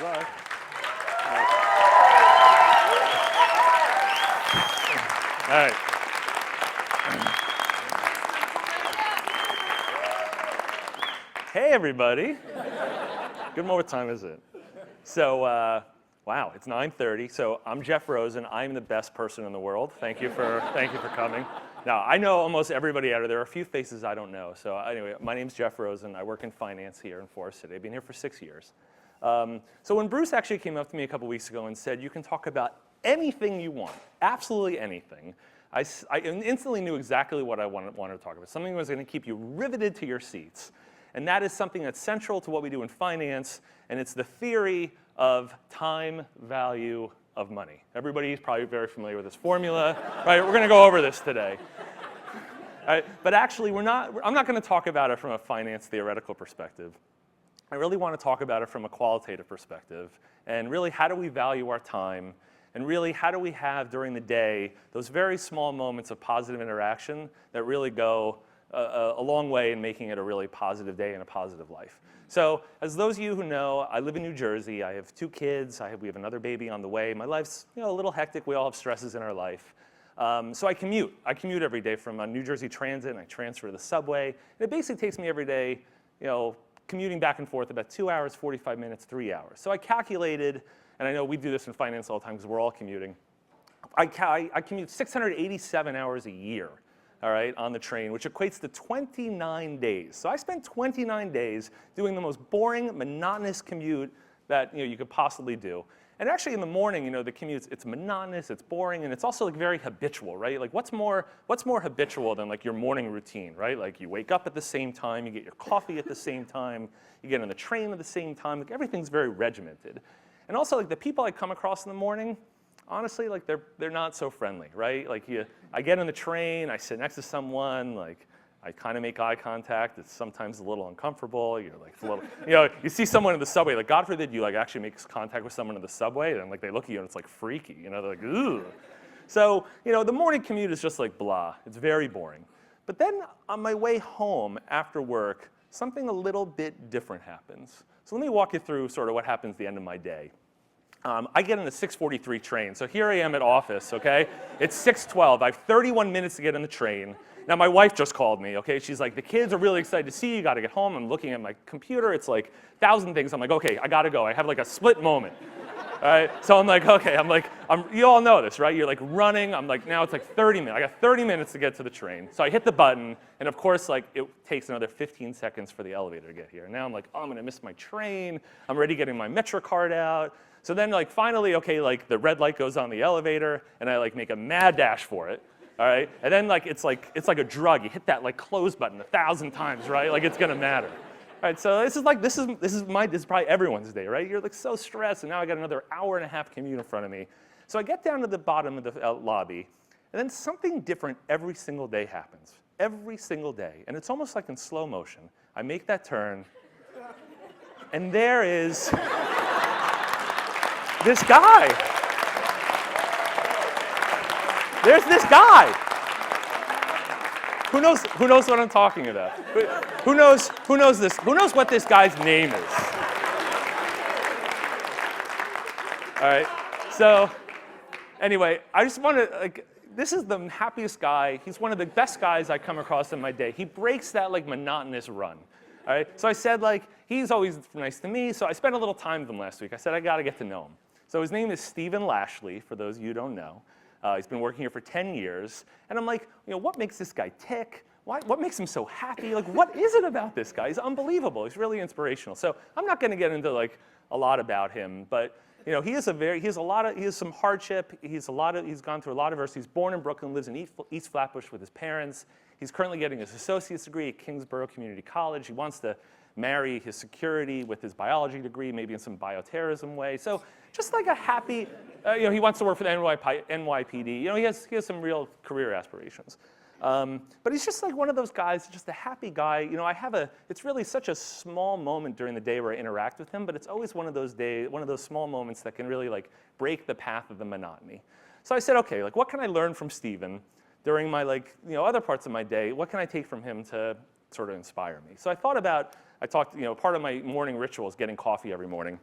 Bye. All right. Hey, everybody. Good morning. What time is it? So, wow, it's 9:30. So I'm Jeff Rosen. I'm the best person in the world. Thank you for coming. Now, I know almost everybody out there. There are a few faces I don't know. So anyway, my name's Jeff Rosen. I work in finance here in Forest City. I've been here for 6 years. So when Bruce actually came up to me a couple weeks ago and said, you can talk about anything you want, absolutely anything, I instantly knew exactly what I wanted to talk about, something that was going to keep you riveted to your seats. And that is something that's central to what we do in finance, and it's the theory of time value of money. Everybody's probably very familiar with this formula, right? We're going to go over this today. Right? But actually, I'm not going to talk about it from a finance theoretical perspective. I really want to talk about it from a qualitative perspective, and really how do we value our time, and really how do we have during the day those very small moments of positive interaction that really go a long way in making it a really positive day and a positive life. So as those of you who know, I live in New Jersey. I have 2 kids. We have another baby on the way. My life's a little hectic. We all have stresses in our life. So I commute. I commute every day from New Jersey Transit, and I transfer to the subway. And it basically takes me every day, commuting back and forth about 2 hours, 45 minutes, 3 hours. So I calculated, and I know we do this in finance all the time because we're all commuting. I commute 687 hours a year, all right, on the train, which equates to 29 days. So I spent 29 days doing the most boring, monotonous commute that you could possibly do. And actually in the morning, the commute, it's monotonous, it's boring, and it's also like very habitual, right? Like what's more habitual than like your morning routine, right? Like you wake up at the same time, you get your coffee at the same time, you get on the train at the same time, like everything's very regimented. And also like the people I come across in the morning, honestly, like they're not so friendly, right? Like I get on the train, I sit next to someone, like I kind of make eye contact. It's sometimes a little uncomfortable. You're like a little, you see someone in the subway, like God forbid you like actually make contact with someone in the subway, and like they look at you and it's like freaky, they're like, ooh. So, the morning commute is just like blah. It's very boring. But then on my way home after work, something a little bit different happens. So let me walk you through sort of what happens at the end of my day. I get on the 6:43 train. So here I am at office, okay? It's 6:12. I have 31 minutes to get on the train. Now, my wife just called me, okay? She's like, the kids are really excited to see you. You got to get home. I'm looking at my computer. It's like 1,000 things. I'm like, okay, I got to go. I have like a split moment. All right? So I'm like, okay. You all know this, right? You're like running. I'm like, now it's like 30 minutes. I got 30 minutes to get to the train. So I hit the button. And of course, like it takes another 15 seconds for the elevator to get here. Now I'm like, oh, I'm going to miss my train. I'm already getting my Metro card out. So then like finally, okay, like the red light goes on the elevator. And I like make a mad dash for it. All right, and then like it's like a drug. You hit that like close button 1,000 times, right? Like it's gonna matter. All right, so this is probably everyone's day, right? You're like so stressed, and now I got another hour and a half commute in front of me. So I get down to the bottom of the lobby, and then something different every single day happens. Every single day, and it's almost like in slow motion. I make that turn, and there is this guy. There's this guy. Who knows what I'm talking about? Who knows this? Who knows what this guy's name is? All right. So anyway, I just want to this is the happiest guy. He's one of the best guys I come across in my day. He breaks that like monotonous run. All right. So I said like he's always nice to me. So I spent a little time with him last week. I said I got to get to know him. So his name is Stephen Lashley. For those of you who don't know. He's been working here for 10 years. And I'm like, what makes this guy tick? What makes him so happy? Like, what is it about this guy? He's unbelievable. He's really inspirational. So I'm not going to get into like a lot about him, but he has some hardship. He's gone through a lot of adversity. He's born in Brooklyn, lives in East Flatbush with his parents. He's currently getting his associate's degree at Kingsborough Community College. He wants to marry his security with his biology degree, maybe in some bioterrorism way. So just like a happy, he wants to work for the NYPD. He has some real career aspirations. But he's just like one of those guys, just a happy guy. It's really such a small moment during the day where I interact with him, but it's always one of those small moments that can really like break the path of the monotony. So I said, okay, like what can I learn from Stephen during my other parts of my day? What can I take from him to sort of inspire me? So I talked, part of my morning ritual is getting coffee every morning.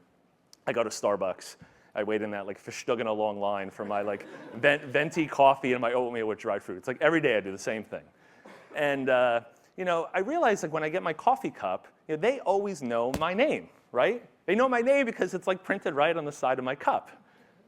I go to Starbucks. I wait in that like verstuggen long line for my like venti coffee and my oatmeal with dried fruit. It's like every day I do the same thing. And I realize like when I get my coffee cup, they always know my name, right? They know my name because it's like printed right on the side of my cup.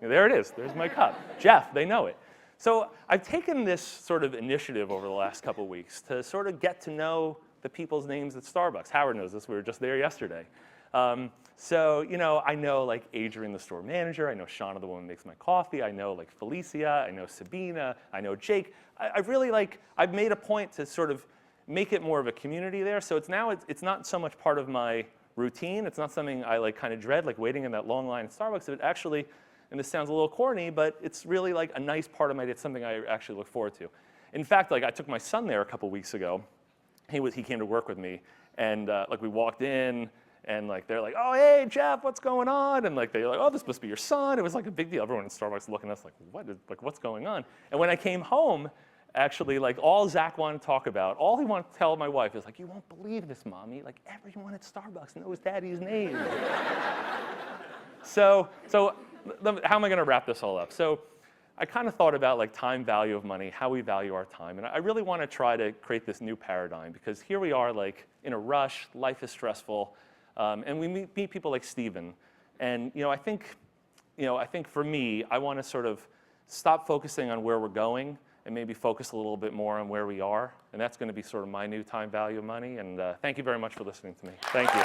There it is. There's my cup. Jeff, they know it. So I've taken this sort of initiative over the last couple of weeks to sort of get to know the people's names at Starbucks. Howard knows this. We were just there yesterday. I know like Adrian, the store manager. I know Shauna, the woman who makes my coffee. I know like Felicia. I know Sabina. I know Jake. I've made a point to sort of make it more of a community there. So it's not so much part of my routine. It's not something I like kind of dread, like waiting in that long line at Starbucks. It actually, and this sounds a little corny, but it's really like a nice part of my day. It's something I actually look forward to. In fact, like I took my son there a couple weeks ago. He came to work with me, and like we walked in. And like they're like, oh, hey, Jeff, what's going on? And like they're like, oh, this must be your son. It was like a big deal. Everyone in Starbucks looking at us like, what's going on? And when I came home, actually, like all Zach wanted to talk about, all he wanted to tell my wife is like, you won't believe this, Mommy. Like everyone at Starbucks knows Daddy's name. So how am I going to wrap this all up? So I kind of thought about like time value of money, how we value our time. And I really want to try to create this new paradigm because here we are like in a rush, life is stressful. And we meet people like Steven. And I think for me, I want to sort of stop focusing on where we're going and maybe focus a little bit more on where we are. And that's going to be sort of my new time value of money. And thank you very much for listening to me. Thank you.